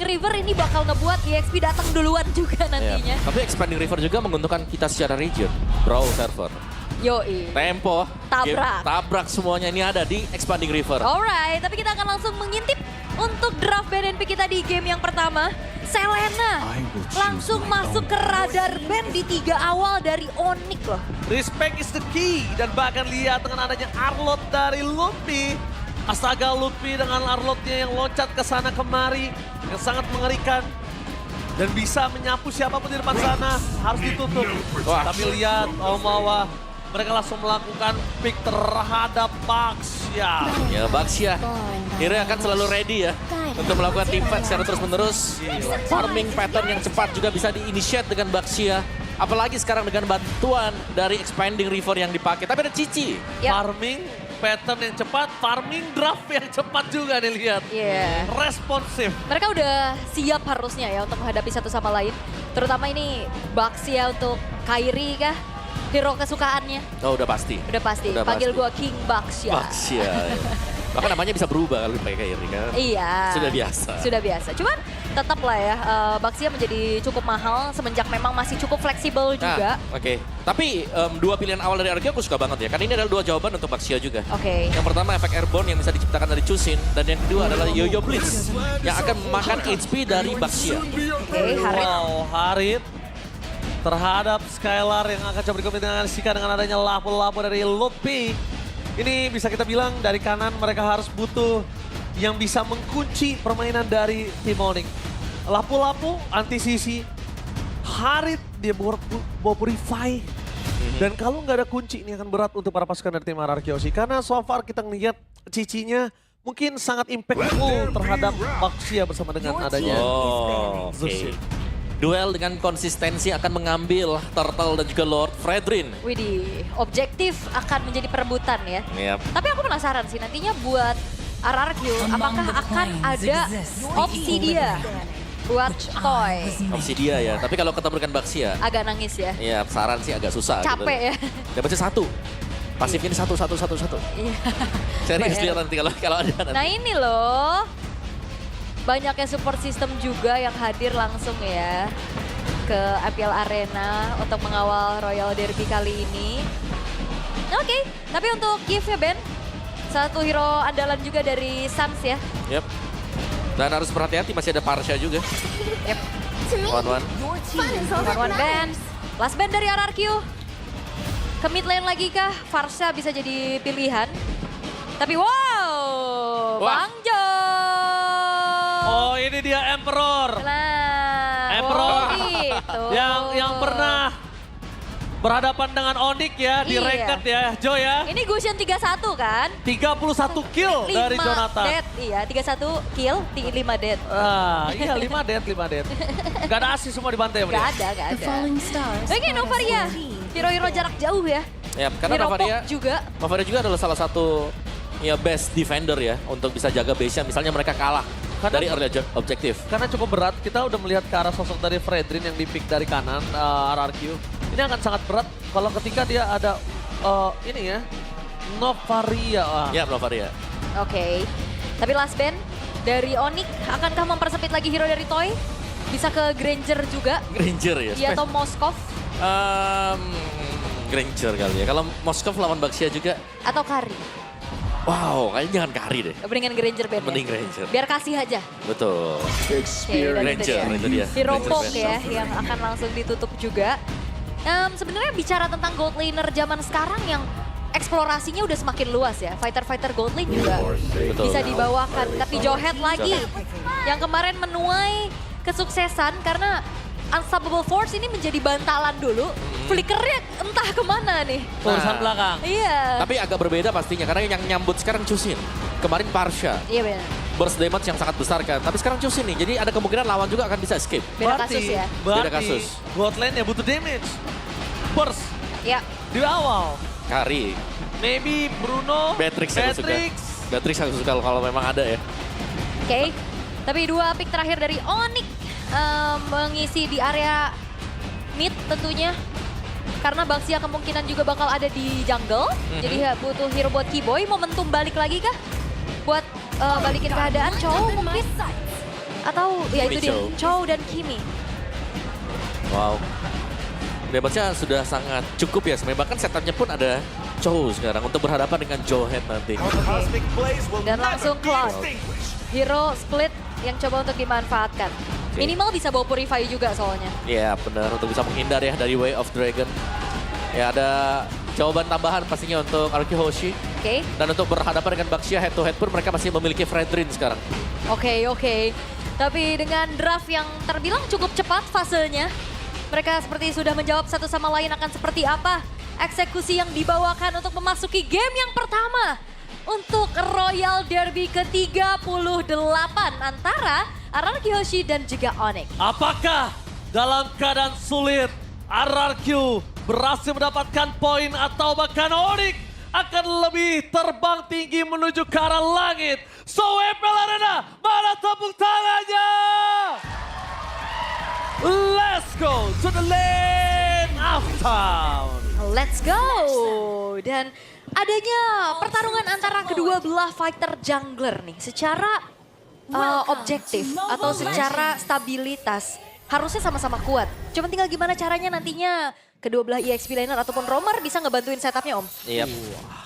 Expanding River ini bakal ngebuat EXP datang duluan juga nantinya. Tapi Expanding River juga menguntungkan kita secara region. Brawl server. Yoi. Tempo. Tabrak. Game, tabrak semuanya ini ada di Expanding River. Alright, tapi kita akan langsung mengintip untuk draft BNP kita di game yang pertama. Selena langsung masuk ke radar band di 3 awal dari Onyx loh. Respect is the key. Dan bahkan lihat dengan adanya Arlot dari Luffy. Astaga, Luffy dengan Arlotnya yang loncat ke sana kemari. Yang sangat mengerikan. Dan bisa menyapu siapapun di depan sana. Harus ditutup. Wah. Tapi lihat Omawa. Mereka langsung melakukan pick terhadap Baxia. Ya Baxia. Hero akan selalu ready ya. Untuk melakukan team fight secara terus-menerus. Farming pattern yang cepat juga bisa di-initiate dengan Baxia. Apalagi sekarang dengan bantuan dari Expanding River yang dipakai. Tapi ada Cici. Yap. Farming pattern yang cepat, farming draft yang cepat juga nih lihat. Iya. Responsif. Mereka udah siap harusnya ya untuk menghadapi satu sama lain. Terutama ini Baxia untuk Kairi kah? Hero kesukaannya. Oh udah pasti. Udah pasti. Udah Panggil pasti. gua King Baxia. Baxia. Bahkan namanya bisa berubah kalau dipakai Kairi kan. Iya. Sudah biasa. Sudah biasa. Cuman tetap lah ya, Baxia menjadi cukup mahal semenjak memang masih cukup fleksibel juga. Oke. Tapi dua pilihan awal dari Argio aku suka banget ya. Karena ini adalah dua jawaban untuk Baxia juga. Oke. Yang pertama efek airborne yang bisa diciptakan dari Chusin. Dan yang kedua adalah Yo-Yo Blitz. Yang akan memakan HP dari Baxia. Oke, Harit. Wow, Harit terhadap Skylar yang akan coba dikombinasikan dengan adanya lapo-lapo dari Luffy. Ini bisa kita bilang dari kanan mereka harus butuh yang bisa mengunci permainan dari tim Onyx. Lapo-lapo, anti-sisi, Harit dia bawa Purify. Dan kalau nggak ada kunci ini akan berat untuk para pasukan dari tim RRQ sih. Karena so far kita ngelihat cicinya mungkin sangat impactful terhadap Baxia bersama dengan adanya Oh, oke. Zushi. Duel dengan konsistensi akan mengambil Turtle dan juga Lord Fredrin. Widih, objektif akan menjadi perebutan ya. Yap. Tapi aku penasaran sih nantinya buat RRQ apakah akan ada opsi dia buat Toy. Opsi dia ya. Tapi kalau ketemu dengan Baxia, Agak nangis ya. ya saran sih agak susah. Capek ya. Dapatnya satu. Pasifnya ini satu. Iya. Serius Bayar. lihat nanti kalau ada nanti. Nah ini loh, banyaknya support system juga yang hadir langsung ya ke IPL Arena untuk mengawal Royal Derby kali ini. Oke, tapi untuk gift-nya Ben, satu hero andalan juga dari Suns ya. Yap. Dan harus berhati-hati masih ada Parsha juga. Yep. One-one. One band, last band dari RRQ. Ke mid lane lagi kah? Farsha bisa jadi pilihan. Tapi wow, Wah. Bang Jo. Oh ini dia Emperor. Nah, Emperor. oh gitu. yang pernah berhadapan dengan Onyx ya di Iya. ranked ya Jo ya. Ini Gusion 31 kan? 31 kill dari 5 Jonathan. dead, iya 31 kill, 5 dead. Iya 5 dead. Gak ada asis semua dibantai sama dia. Gak ada. Oke, Novaria, hero-hero jarak jauh ya. Yap, karena Hero Novaria pop juga. adalah salah satu ya best defender ya untuk bisa jaga base-nya. Misalnya mereka kalah Karena- dari early objective. Karena cukup berat, kita udah melihat ke arah sosok dari Fredrin yang di-pick dari kanan RRQ. Ini akan sangat berat kalau ketika dia ada ini ya, Novaria. Ya, Novaria. Oke, tapi last band dari Onyx, akankah mempersempit lagi hero dari Toy? Bisa ke Granger juga, Granger ya. dia atau Moskov, Granger kali ya. Kalau Moskov lawan Baxia juga, atau Kari. wow, kayaknya jangan Kari deh. Mendingan Granger band Mending ya. Granger. Biar kasih aja. Betul. Oke, dan Granger, itu dia. Hero Granger Pop band. ya, yang akan langsung ditutup juga. Sebenarnya bicara tentang gold laner zaman sekarang yang eksplorasinya udah semakin luas ya. Fighter-fighter gold lane juga Betul. bisa dibawakan. Tapi Johead lagi yang kemarin menuai kesuksesan karena Unstoppable Force ini menjadi bantalan dulu. Flickernya entah kemana nih. Urusan Nah. belakang. Iya. Tapi agak berbeda pastinya karena yang nyambut sekarang Chusin. Kemarin Parsha. Iya benar. Burst damage yang sangat besar kan. Tapi sekarang Chusin nih. Jadi ada kemungkinan lawan juga akan bisa escape. Beda kasus ya. Beda kasus. Bot lane ya butuh damage. Burst Ya. di awal. Kari. Maybe Bruno, Beatrix aku suka. Beatrix aku suka kalau memang ada ya. Oke. Tapi dua pick terakhir dari Onyx mengisi di area mid tentunya. Karena Baxia kemungkinan juga bakal ada di jungle. Jadi ya butuh hero buat Keyboy. Momentum balik lagi kah? Buat balikin keadaan cowok mungkin. Atau ya itu dia, Chow. Chow dan Kimi. Wow. Damage-nya sudah sangat cukup ya sebenarnya. Bahkan setupnya pun ada Chow sekarang untuk berhadapan dengan Joehead nanti. Dan langsung Cloud. Hero split yang coba untuk dimanfaatkan. Minimal bisa bawa Purify juga soalnya. Iya benar, untuk bisa menghindar ya dari Way of Dragon. Ya ada jawaban tambahan pastinya untuk Arki Hoshi. Oke. Dan untuk berhadapan dengan Baxia head to head pun mereka masih memiliki Fredrin sekarang. Oke. Tapi dengan draft yang terbilang cukup cepat fasenya, mereka seperti sudah menjawab satu sama lain akan seperti apa eksekusi yang dibawakan untuk memasuki game yang pertama untuk Royal Derby ke-38 antara RRQ Hoshi dan juga Onyx. Apakah dalam keadaan sulit RRQ berhasil mendapatkan poin atau bahkan Onyx akan lebih terbang tinggi menuju ke arah langit? So FPL Arena, mana tepuk tangannya? Let's go to the lane of town. Let's go! Dan adanya pertarungan antara kedua belah fighter jungler nih secara objektif atau secara stabilitas harusnya sama-sama kuat. Cuma tinggal gimana caranya nantinya kedua belah EXP laner ataupun roamer bisa ngebantuin setupnya Om. Iya.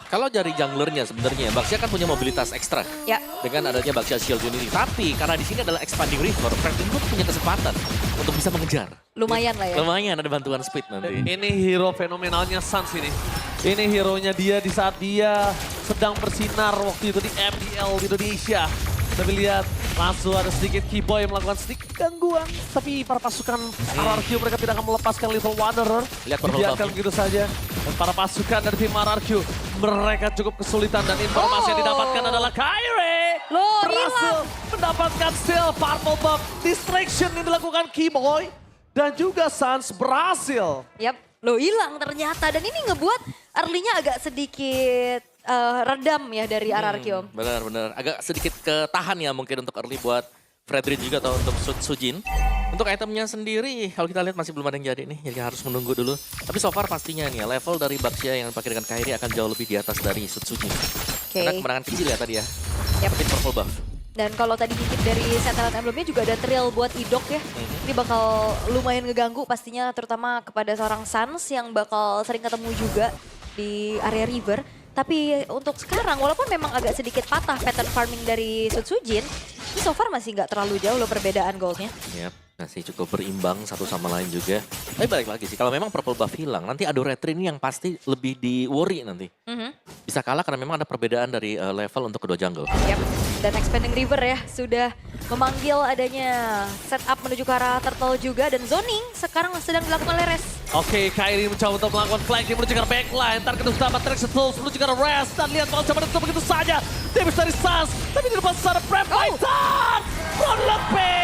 Kalau dari junglernya sebenarnya Baxia kan punya mobilitas ekstra Ya. dengan adanya Baxia Shield ini. Tapi karena di sini adalah expanding river, Fredrin pun punya kesempatan untuk bisa mengejar. Lumayan lah ya. Lumayan ada bantuan speed nanti. Ini hero fenomenalnya Suns ini. Ini hero-nya dia di saat dia sedang bersinar waktu itu di MDL di Indonesia. Tapi lihat langsung ada sedikit Keyboy yang melakukan sedikit gangguan. Tapi para pasukan RRQ mereka tidak akan melepaskan Little Wanderer. Lihat purple Dibiarkan buff-nya. begitu saja. Dan para pasukan dari tim RRQ mereka cukup kesulitan dan informasi yang didapatkan adalah Kyrie. Loh, Berhasil mendapatkan still purple buff. Distraction yang dilakukan Keyboy. Dan juga Suns berhasil. Yap, lo hilang ternyata. Dan ini ngebuat early-nya agak sedikit redam ya dari RRQ Om. Benar-benar. Agak sedikit ketahan ya mungkin untuk early buat Fredrin juga atau untuk Sujin. Untuk itemnya sendiri, kalau kita lihat masih belum ada yang jadi nih. Jadi harus menunggu dulu. Tapi so far pastinya nih ya, level dari Baxia yang pakai dengan Kyrie akan jauh lebih di atas dari Sujin. Oke. Karena kemenangan kecil ya tadi ya. Yap. Tapi purple buff. Dan kalau tadi ngintip dari Satellite Emblemnya juga ada trail buat Idok ya. Ini bakal lumayan ngeganggu pastinya terutama kepada seorang Suns yang bakal sering ketemu juga di area river. Tapi untuk sekarang walaupun memang agak sedikit patah pattern farming dari Sujin, ini so far masih nggak terlalu jauh loh perbedaan goldnya. Yap, masih cukup berimbang satu sama lain juga. Tapi balik lagi sih, kalau memang purple buff hilang, nanti Ado Retri ini yang pasti lebih di worry nanti. Bisa kalah karena memang ada perbedaan dari level untuk kedua jungle. Yap. Dan Expanding River ya sudah memanggil adanya setup menuju ke arah turtle juga dan zoning sekarang sedang dilakukan oleh Res. Oke, Kyrie mencoba untuk melakukan flanking menuju ke arah backline. Ntar kedua dapat Trax Tools menuju ke arah Rest. Dan lihat kalau coba itu begitu saja. Damage dari Suns. Tapi di depan sana Prep Titan. Ron Lepe.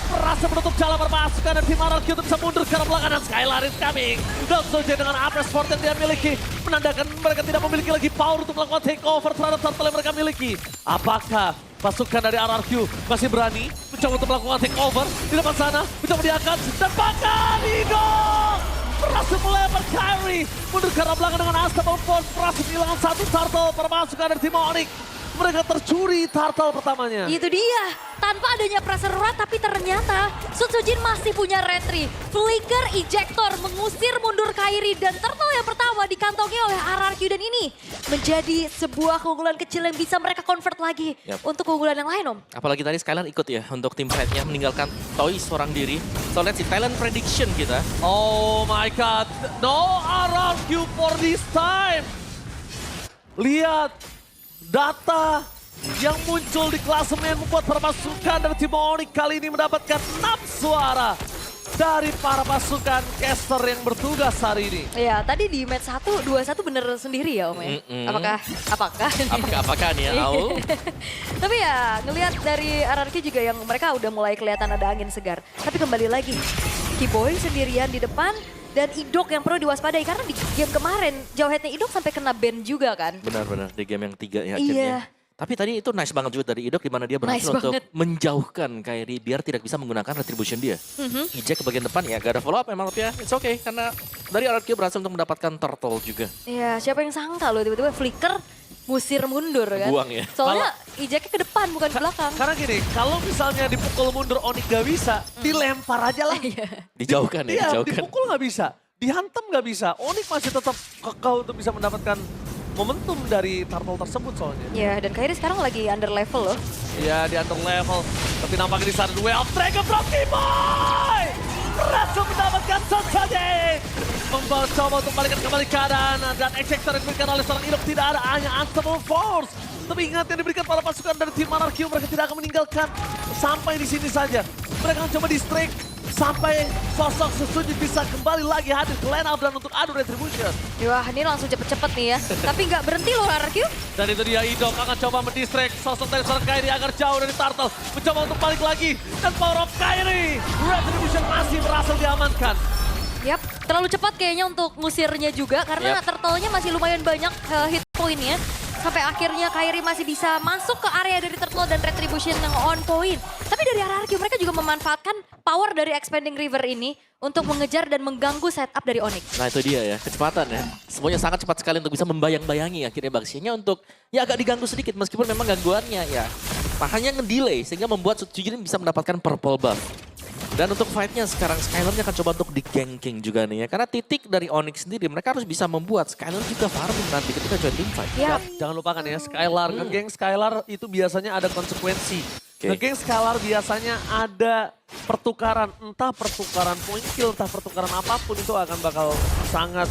Berhasil menutup jalan permasukan dan tim RRQ untuk bisa mundur ke arah belakang. Dan Skylar is coming. Dan Soja dengan Apres Fort yang dia miliki. Menandakan mereka tidak memiliki lagi power untuk melakukan takeover terhadap turtle yang mereka miliki. Apakah pasukan dari RRQ masih berani mencoba untuk melakukan takeover di depan sana, mencoba diangkat dan bahkan Idol berhasil melempar Kyrie mundur ke arah belakang dengan Unstoppable Force, berhasil kehilangan satu turtle permasukan dari tim Onyx. Mereka tercuri turtle pertamanya. Itu dia, tanpa adanya pressure rat tapi ternyata Sujin masih punya retri. Flicker ejector mengusir mundur Kyrie dan turtle yang pertama dikantongi oleh RRQ dan ini menjadi sebuah keunggulan kecil yang bisa mereka convert lagi untuk keunggulan yang lain Om. Apalagi tadi Skylar ikut ya untuk tim fight-nya meninggalkan Toy seorang diri. So let's see talent prediction kita. Oh my god, no RRQ for this time. Lihat data yang muncul di klasemen membuat para pasukan dari tim Onyx kali ini mendapatkan 6 suara dari para pasukan caster yang bertugas hari ini. Ya, tadi di match 1, 2-1 bener sendiri ya Om ya. Apakah Apakah nih ya, Au? Tapi ya ngelihat dari RRQ juga yang mereka udah mulai kelihatan ada angin segar. Tapi kembali lagi, Keyboy sendirian di depan dan Idok yang perlu diwaspadai karena di game kemarin Jauheadnya Idok sampai kena ban juga kan. Benar-benar di game yang 3 ya Iya. akhirnya. Tapi tadi itu nice banget juga dari Idok di mana dia berhasil Nice untuk banget. menjauhkan Kyrie biar tidak bisa menggunakan retribution dia. Eject ke bagian depan ya gak ada follow up memang tapi ya it's okay karena dari RRQ berhasil untuk mendapatkan turtle juga. Iya, siapa yang sangka loh tiba-tiba Flicker musir mundur kan. Buang ya. Soalnya ejeknya ke depan bukan ke belakang. Karena gini, kalau misalnya dipukul mundur Onyx gak bisa, dilempar aja lah. Dijauhkan ya, Iya, dijauhkan. dipukul gak bisa, dihantam gak bisa. Onyx masih tetap kekeh untuk bisa mendapatkan momentum dari turtle tersebut soalnya. Ya, dan Kairi sekarang lagi under level loh. Iya, di under level. Tapi nampaknya di sana duel Dragon from Kiboy! Berhasil mendapatkan Sonsage! Mencoba untuk balikan kembali keadaan. Dan ejector yang diberikan oleh seorang Inok tidak ada, hanya Unstoppable Force. Tapi ingat yang diberikan para pasukan dari tim Monarchy, mereka tidak akan meninggalkan sampai di sini saja. Mereka akan coba distract sampai sosok Susuji bisa kembali lagi hadir ke line up dan untuk adu retribution. Wah, ini langsung cepet-cepet nih ya. Tapi nggak berhenti loh RRQ. Dan itu dia Idok akan coba mendistract sosok dari seorang Kairi agar jauh dari Turtle. Mencoba untuk balik lagi. Dan power of Kairi. Retribution masih berhasil diamankan. Yap, terlalu cepat kayaknya untuk ngusirnya juga karena turtle-nya masih lumayan banyak hit point-nya. Sampai akhirnya Kairi masih bisa masuk ke area dari Turtle dan Retribution yang on point. Tapi dari RRQ mereka juga memanfaatkan power dari Expanding River ini untuk mengejar dan mengganggu setup dari Onyx. Nah itu dia ya, kecepatan ya. Semuanya sangat cepat sekali untuk bisa membayang-bayangi akhirnya Baxia-nya untuk ya agak diganggu sedikit meskipun memang gangguannya ya. Makanya ngedelay sehingga membuat Sutsujin bisa mendapatkan purple buff. Dan untuk fight-nya sekarang Skylar-nya akan coba untuk di-ganking juga nih ya. Karena titik dari Onyx sendiri mereka harus bisa membuat Skylar juga farming nanti ketika join team fight. Yap. Jangan lupakan ya Skylar, ngegeng Skylar itu biasanya ada konsekuensi. Oke. Ngegeng Skylar biasanya ada pertukaran, entah pertukaran point kill, entah pertukaran apapun itu akan bakal sangat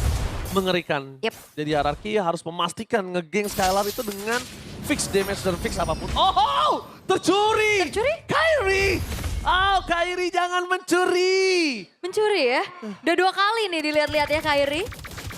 mengerikan. Yep. Jadi hierarki harus memastikan ngegeng Skylar itu dengan fix damage dan fix apapun. Oh, tercuri! Tercuri? Kairi! Oh, Kairi jangan mencuri! Mencuri ya. Udah 2 kali nih dilihat-lihat ya Kairi.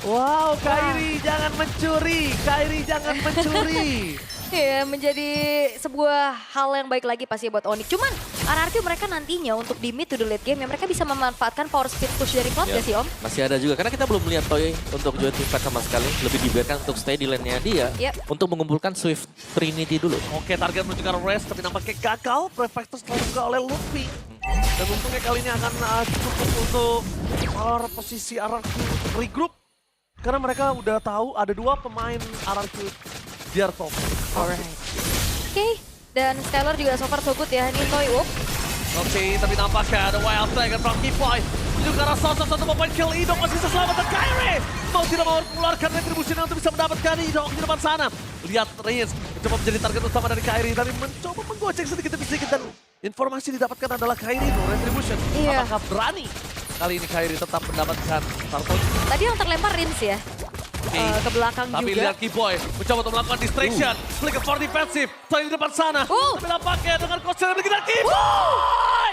Wow, Kairi jangan mencuri! Kairi jangan mencuri! Ya, menjadi sebuah hal yang baik lagi pasti buat Onyx. Cuman RRQ mereka nantinya untuk di mid to the late game ya mereka bisa memanfaatkan power speed push dari Cloud Ya, gak sih Om? masih ada juga, karena kita belum melihat Toy untuk join team fight sama sekali. Lebih dibiarkan untuk stay di lane-nya dia Yep. untuk mengumpulkan Swift Trinity dulu. Oke, target menunjukkan rest, tapi nampaknya gagal. Prefector setelah dibuka oleh Luffy. Dan untungnya kali ini akan cukup untuk posisi RRQ regroup. Karena mereka udah tahu ada 2 pemain RRQ di top. Alright. Oke, dan Skylar juga so far so good ya. Ini Toy up. Oke, tapi nampaknya ada Wild Dragon from Kipoy. Menuju ke arah satu point kill. Idok masih bisa selamatkan Kairi. Mau tidak mau mengeluarkan retribusi untuk bisa mendapatkan Idok di depan sana. Lihat Reigns mencoba menjadi target utama dari Kairi. Tapi mencoba menggocek sedikit demi sedikit. Dan informasi didapatkan adalah Kairi no retribution. Iya. Apakah berani kali ini Kairi tetap mendapatkan turtle? Tadi yang terlempar Rins ya. Ke belakang Tapi juga. lihat Kiboy mencoba untuk melakukan distraction. Flicker for defensive. Toy di depan sana. Tapi nampaknya dengan coach yang dimiliki dari Kiboy.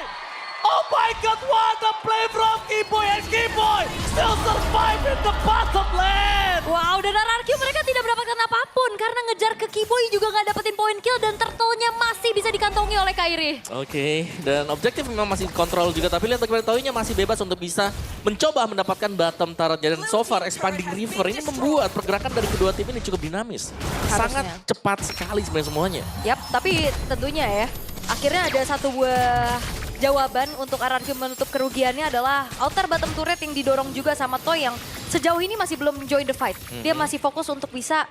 Oh my god, what a play from Kiboy. And Kiboy still survive in the bottom lane. Wow, dan RRQ mereka tidak mendapatkan apapun karena ngejar ke Kiboy juga nggak dapetin point kill dan turtle-nya masih bisa dikantongi oleh Kairi. Oke, dan objektif memang masih kontrol juga, tapi lihat bagaimana Toy-nya masih bebas untuk bisa mencoba mendapatkan bottom turret-nya. Dan so far Expanding River ini membuat pergerakan dari kedua tim ini cukup dinamis. Sangat cepat sekali sebenarnya semuanya. Yap, tapi tentunya ya, akhirnya ada satu buah jawaban untuk RRQ menutup kerugiannya adalah outer bottom turret yang didorong juga sama Toy yang sejauh ini masih belum join the fight. Dia masih fokus untuk bisa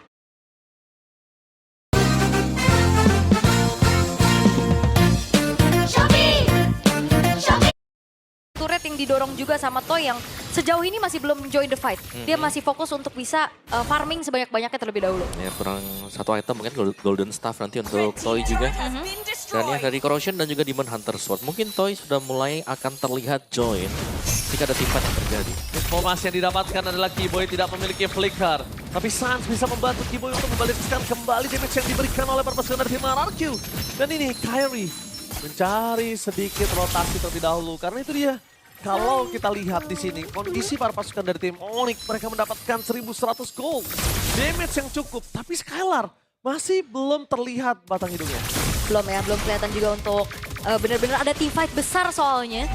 turret yang didorong juga sama Toy yang sejauh ini masih belum join the fight. Dia masih fokus untuk bisa farming sebanyak-banyaknya terlebih dahulu. Ya, kurang satu item mungkin Golden Staff nanti untuk Toy juga. Dan ya dari Corrosion dan juga Demon Hunter Sword. Mungkin Toy sudah mulai akan terlihat join jika ada tim fight yang terjadi. Informasi yang didapatkan adalah Kiboy tidak memiliki flicker. Tapi Sans bisa membantu Kiboy untuk membalikkan kembali damage yang diberikan oleh pasukan dari tim RRQ. Dan ini Kairi mencari sedikit rotasi terlebih dahulu. Karena itu dia. Kalau kita lihat di sini, kondisi para pasukan dari tim Onyx, mereka mendapatkan 1100 gold. Damage yang cukup, tapi Skylar masih belum terlihat batang hidungnya. Belum ya, belum kelihatan juga untuk benar-benar ada team fight besar soalnya.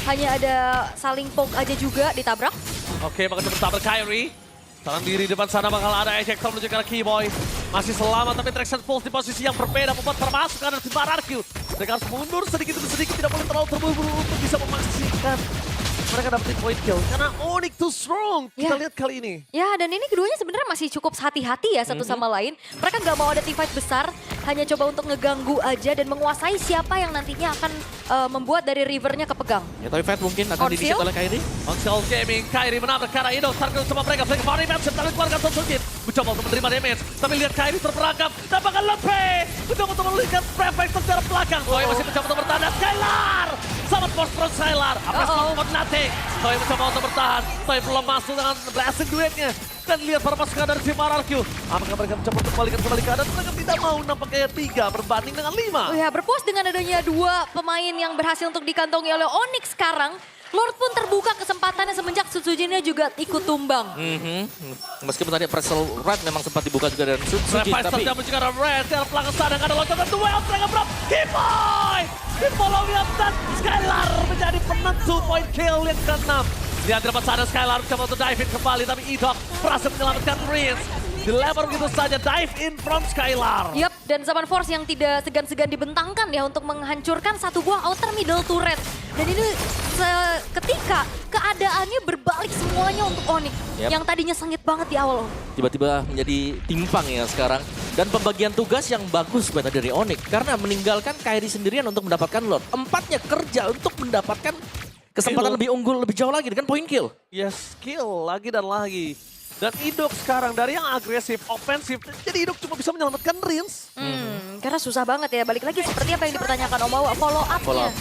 Hanya ada saling poke aja juga ditabrak. Oke, bakal bertabrak Kairi. Tangan diri depan sana bakal ada ejector menuju ke arah Kiboy. Masih selamat tapi Traction Pulse di posisi yang berbeda membuat permasukan dari tim RRQ. Mereka harus mundur sedikit demi sedikit, tidak boleh terlalu terburu-buru untuk bisa memastikan mereka dapetin point kill. Karena Onyx too strong. Kita lihat kali ini. Ya, dan ini keduanya sebenarnya masih cukup hati-hati ya satu sama lain. Mereka nggak mau ada teamfight besar, hanya coba untuk ngeganggu aja dan menguasai siapa yang nantinya akan membuat dari Rivernya kepegang. Ya, tapi Fight mungkin akan Onfield? di-initiate oleh Kairi. Onfield Gaming, Kairi menabrak ke arah Ido. Target sama mereka, Flick Fire Revenge, tapi keluarga Tonsungin. Mencoba untuk menerima damage, tapi lihat Kairi terperangkap. Dapatkan lebih. Mencoba untuk melihat Prefect secara belakang. Toy masih mencoba untuk bertahan. Skylar! Selamat post from Skylar. Apa spot nothing. Toy mencoba untuk bertahan. Toy belum masuk dengan blessing duetnya. Dan lihat para pasukan dari tim RRQ. Apakah mereka mencoba untuk kembali ke keadaan? Mereka tidak mau, nampaknya 3 berbanding dengan 5. Oh ya, berpuas dengan adanya 2 pemain yang berhasil untuk dikantongi oleh Onyx sekarang. Lord pun terbuka kesempatannya semenjak Sutsujinnya juga ikut tumbang. Meskipun tadi Pretzel Red memang sempat dibuka juga dari Sutsujin, Revice tapi terjadi juga Red. Dari belakang sana ada loncakan duel. Mereka berap. Kiboy! Follow up dan Skylar menjadi penentu point kill yang ke-6. Lihat di depan sana Skylar mencoba untuk dive in kembali. Tapi Idok berhasil menyelamatkan Prince. Dilempar begitu saja, dive in from Skylar. Yap, dan Zaman Force yang tidak segan-segan dibentangkan ya untuk menghancurkan satu buah outer middle turret. Dan ini seketika keadaannya berbalik semuanya untuk Onyx. Yap. Yang tadinya sengit banget di awal. tiba-tiba menjadi timpang ya sekarang. Dan pembagian tugas yang bagus buat dari Onyx. Karena meninggalkan Kairi sendirian untuk mendapatkan Lord. 4-nya kerja untuk mendapatkan kesempatan lebih unggul, lebih jauh lagi dengan point kill. Yes, kill lagi dan lagi. Dan Idok sekarang dari yang agresif, ofensif, jadi Idok cuma bisa menyelamatkan Rins. Karena susah banget ya, balik lagi seperti apa yang dipertanyakan Om Awa, follow up-nya. Follow up.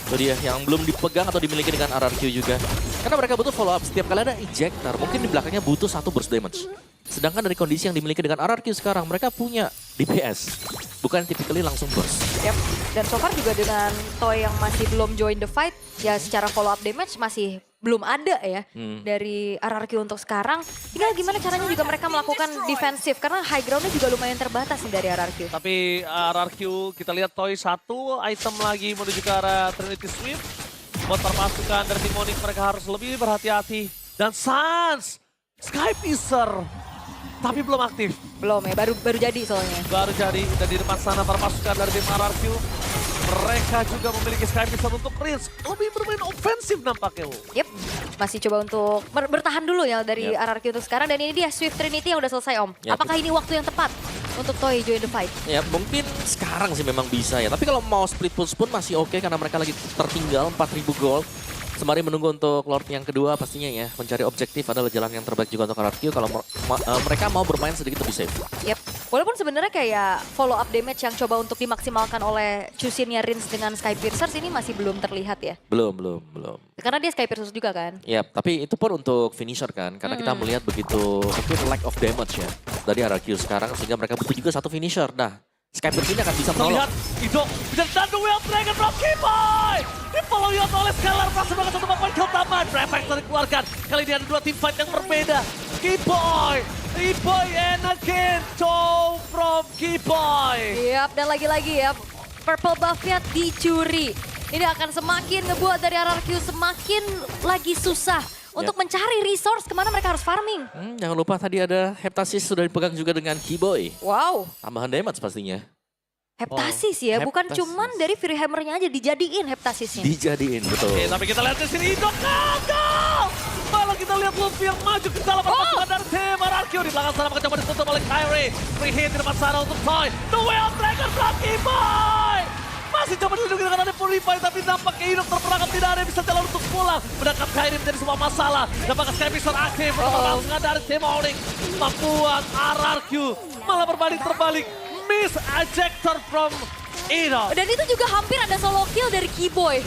Itu dia yang belum dipegang atau dimiliki dengan RRQ juga. Karena mereka butuh follow up, setiap kali ada ejector, mungkin di belakangnya butuh 1 burst damage. Sedangkan dari kondisi yang dimiliki dengan RRQ sekarang, mereka punya DPS. Bukan typically langsung burst. Yep. Dan so far juga dengan Toy yang masih belum join the fight, ya secara follow up damage masih belum ada ya dari RRQ untuk sekarang. Tinggal gimana caranya juga mereka melakukan defensif, karena high ground-nya juga lumayan terbatas nih dari RRQ. Tapi RRQ kita lihat Toy 1 item lagi menuju ke arah Trinity Swift. Buat perpasukan dari tim Onyx mereka harus lebih berhati-hati. Dan Sans, Sky Piercer, tapi belum aktif. Belum ya, baru jadi soalnya. Baru jadi, dan di depan sana para pasukan dari tim RRQ. Mereka juga memiliki Sky Piercer untuk Prince. Lebih bermain ofensif nampaknya. Yep, masih coba untuk bertahan dulu ya dari RRQ untuk sekarang. Dan ini dia Swift Trinity yang udah selesai Om. Yep. Apakah ini waktu yang tepat untuk Toy join the fight? Ya mungkin sekarang sih memang bisa ya. Tapi kalau mau split push pun masih oke karena mereka lagi tertinggal 4.000 gold. Sembari menunggu untuk Lord yang kedua pastinya ya. Mencari objektif adalah jalan yang terbaik juga untuk RRQ kalau mereka mau bermain sedikit lebih safe. Yep. Walaupun sebenarnya kayak follow up damage yang coba untuk dimaksimalkan oleh Chusinnya Rins dengan Sky Piercers ini masih belum terlihat ya. Belum. Karena dia Sky Piercers juga kan. Ya, tapi itu pun untuk finisher kan. Karena kita melihat begitu mungkin lack of damage ya dari RRQ sekarang. Sehingga mereka butuh juga 1 finisher. Nah, Sky Piercer ini akan bisa menolong. Terlihat Idok bisa dan Will Dragon from Kiboy. Di-follow up oleh Skylar berhasil banget satu poin kill tambahan. Prefect dikeluarkan. Kali ini ada 2 team fight yang berbeda. Kiboy and again. Toe from Kiboy. Yap, dan lagi-lagi ya purple buff-nya dicuri. Ini akan semakin ngebuat dari RRQ semakin lagi susah untuk mencari resource kemana mereka harus farming. Jangan lupa tadi ada Heptasis sudah dipegang juga dengan Keyboy. Wow. Tambahan damage pastinya. Heptasis ya, bukan Heptasis. cuman dari Fury Hammer-nya aja dijadiin Heptasisnya. Dijadiin, betul. Oke, tapi kita lihat di sini Idok gagal. Malah kita lihat Luffy yang maju ke dalam perpasukan dari tim RRQ. Di belakang sana mencoba ditutup oleh Kyrie. Free hit di depan sana untuk Toy. The Will Dragon from Kiboy. Masih coba dilindungi dengan ada Purify, tapi nampaknya Idok terperangkap, tidak ada yang bisa jalan untuk pulang. Menangkap Kyrie menjadi sebuah masalah. Nampaknya Sky Piercer aktif untuk perpasukan dari tim Onyx. Membuat RRQ malah berbalik terbalik. Miss ejector from Idok. Dan itu juga hampir ada solo kill dari Keyboy.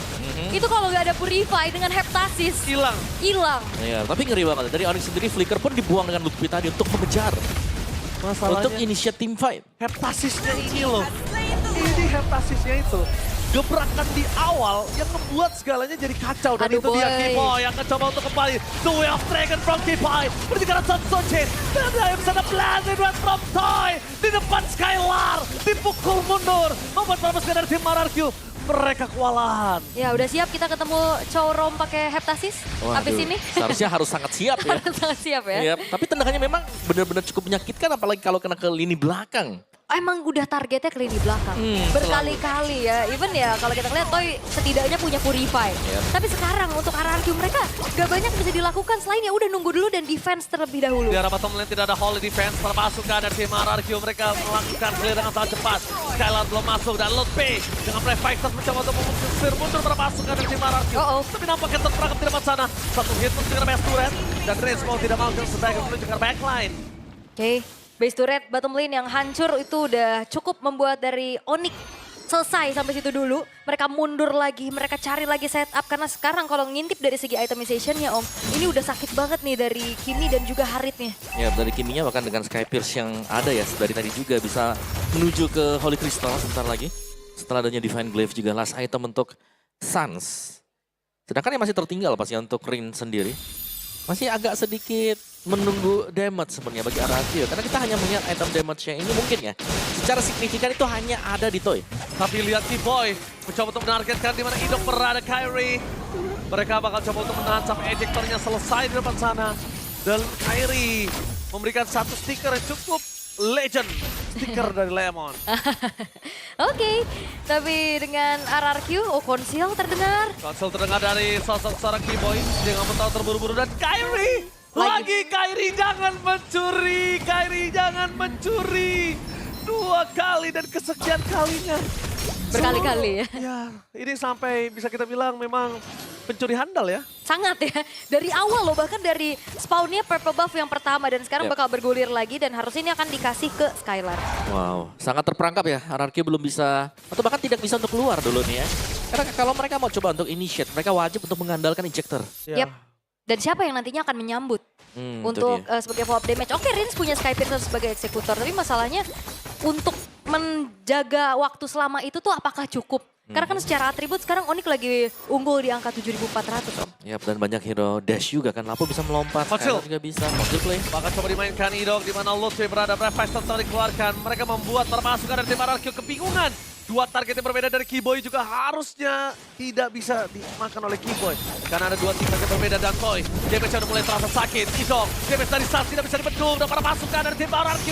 Itu kalau nggak ada Purify dengan Heptasis, Hilang. hilang. Iya, tapi ngeri banget. Dari Onyx sendiri, Flicker pun dibuang dengan Lutfi tadi untuk mengejar. Masalahnya Untuk initiate team fight. heptasisnya ini loh. Ini heptasisnya itu. Gebrakan di awal yang membuat segalanya jadi kacau. Dan Aduh, itu dia boy. Kiboy yang akan coba untuk kembali. The Way of Dragon from Kiboy. Berbicara Sonsochin. Dan ada yang sana Blazing Red from Toy. Di depan Skylar. Dipukul mundur. Membuat perpasukan dari tim RRQ. Mereka kewalahan. Ya udah siap kita ketemu Chowrom pakai Heptasis habis Waduh, ini. seharusnya harus sangat siap ya. Harus sangat siap ya. Iya, tapi tendangannya memang benar-benar cukup menyakitkan apalagi kalau kena ke lini belakang. emang udah targetnya ke lini belakang. Berkali-kali ya. Even ya kalau kita lihat Toy setidaknya punya Purify. Tapi sekarang untuk RRQ mereka gak banyak bisa dilakukan selain ya udah nunggu dulu dan defense terlebih dahulu. Di arah bottom lane tidak ada holy defense terpasukan dari tim RRQ. Mereka melakukan clear dengan sangat cepat. Skylar belum masuk dan Lord P dengan Brave Fighters mencoba untuk mengusir mundur terpasukan dari tim RRQ. Tapi nampaknya terperangkap di depan sana. Satu hit untuk dengan base turret dan Reigns mau tidak mau sebagai menuju ke backline. Oke, base turret bottom lane yang hancur itu udah cukup membuat dari Onyx selesai sampai situ dulu. Mereka mundur lagi, mereka cari lagi setup. Karena sekarang kalau ngintip dari segi itemization-nya Om, ini udah sakit banget nih dari Kimi dan juga Haritnya. Ya dari Kiminya bahkan dengan Sky Pierce yang ada ya dari tadi juga bisa menuju ke Holy Crystal sebentar lagi. Setelah adanya Divine Glaive juga last item untuk Suns. Sedangkan yang masih tertinggal pasti untuk Rin sendiri. Masih agak sedikit menunggu damage sebenarnya bagi RRQ. Karena kita hanya melihat item damage-nya ini mungkin ya. Secara signifikan itu hanya ada di Toy. Tapi lihat T-Boy mencoba untuk menargetkan di mana Idok berada Kyrie. Mereka bakal coba untuk menahan sampai ejectornya selesai di depan sana. Dan Kyrie memberikan satu stiker yang cukup legend. Stiker dari Lemon. Oke, tapi dengan RRQ, konsil terdengar. Konsul terdengar dari sosok seorang T-Boy. Dia nggak mau tahu terburu-buru dan Kyrie. Lagi Kyrie jangan mencuri. Kyrie jangan mencuri. 2 kali dan kesekian kalinya. Berkali-kali ya. Ya, ini sampai bisa kita bilang memang pencuri handal ya. Sangat ya, dari awal loh, bahkan dari spawnnya purple buff yang pertama dan sekarang bakal bergulir lagi dan harusnya ini akan dikasih ke Skylar. Wow, sangat terperangkap ya. RRQ belum bisa, atau bahkan tidak bisa untuk keluar dulu nih ya. Karena kalau mereka mau coba untuk initiate, mereka wajib untuk mengandalkan injector. Ya. Yap, dan siapa yang nantinya akan menyambut untuk sebagai follow up damage. Oke, Rins punya Sky Piercer sebagai eksekutor, tapi masalahnya untuk menjaga waktu selama itu tuh apakah cukup? Karena kan secara atribut sekarang Onyx lagi unggul di angka 7.400 Om. Yap, dan banyak hero dash juga kan. Lapo bisa melompat, Fossil Skylar juga bisa. Fossil play. Bahkan coba dimainkan Idok di mana Lutfi berada. Brave Fighters telah dikeluarkan. Mereka membuat permasukan dari tim RRQ kebingungan. 2 target yang berbeda dari Keyboy juga harusnya tidak bisa dimakan oleh Keyboy. Karena ada 2 tim yang berbeda dan Toy. Damage udah mulai terasa sakit. Idok, damage dari Suns tidak bisa dibendung. Dan permasukan dari tim RRQ.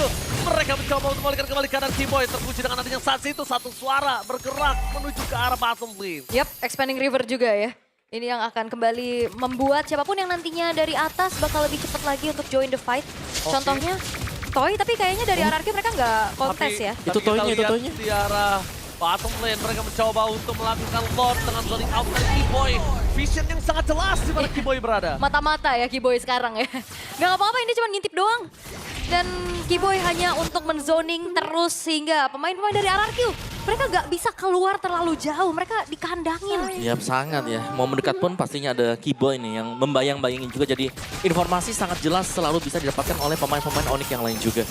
Mereka mencoba untuk membalikan kembali kanan Keyboy. Terkunci dengan adanya Suns itu. Satu suara bergerak menuju ke arah bottom lane. Yap, Expanding River juga ya. Ini yang akan kembali membuat siapapun yang nantinya dari atas bakal lebih cepat lagi untuk join the fight. Contohnya Toy, tapi kayaknya dari RRQ mereka nggak kontes ya. Itu Toy-nya, itu Toy-nya. Di arah bottom lane mereka mencoba untuk melakukan Lord dengan zoning out dari Keyboy. Vision yang sangat jelas di mana Keyboy berada. Mata-mata ya Keyboy sekarang ya. Gak apa-apa, ini cuma ngintip doang. Dan Keyboy hanya untuk menzoning terus sehingga pemain-pemain dari RRQ mereka gak bisa keluar terlalu jauh, mereka dikandangin. Ya sangat ya, mau mendekat pun pastinya ada Keyboy nih yang membayang-bayangin juga. Jadi informasi sangat jelas selalu bisa didapatkan oleh pemain-pemain Onyx yang lain juga.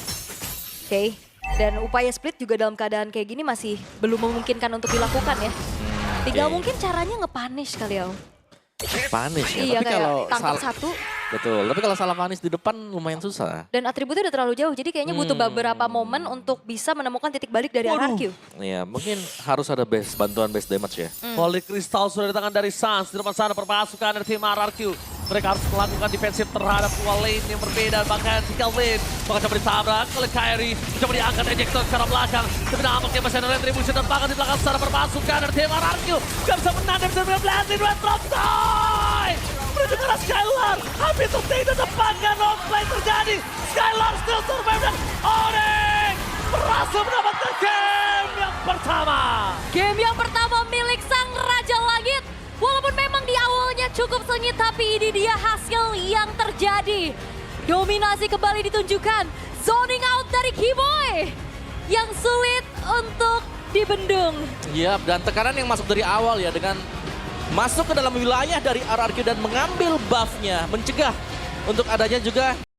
Oke. Dan upaya split juga dalam keadaan kayak gini masih belum memungkinkan untuk dilakukan ya. Tinggal mungkin caranya nge-punish kali ya. Punish ya, Iya, tapi kayak kalau tangkap salah, satu. betul. Tapi kalau salah punish di depan lumayan susah. Dan atributnya udah terlalu jauh, jadi kayaknya butuh beberapa momen untuk bisa menemukan titik balik dari RRQ. Iya, mungkin harus ada bantuan base damage ya. Holy Crystal sudah datang dari Suns. Di depan sana permasukan dari tim RRQ. Mereka harus melakukan defensif terhadap dua lane yang berbeda. Bahkan 3 lane. Bahkan coba ditabrak oleh Kyrie. Coba diangkat ejector secara belakang. Tapi nampaknya masih ada retribution dan bahkan di belakang secara permasukan dari tim RRQ. Gak bisa menang, gak bisa berbelas. Dua drop Toy! Menuju ke arah Skylar. Hampir tertinggal depankan roleplay terjadi. Skylar still survive dan Onyx berhasil mendapatkan game yang pertama. Game yang pertama milik Sang Raja Langit. Walaupun memang di awalnya cukup sengit, tapi ini dia hasil yang terjadi. Dominasi kembali ditunjukkan. Zoning out dari Keyboy yang sulit untuk dibendung. Iya, dan tekanan yang masuk dari awal ya dengan masuk ke dalam wilayah dari RRQ dan mengambil buff-nya, mencegah untuk adanya juga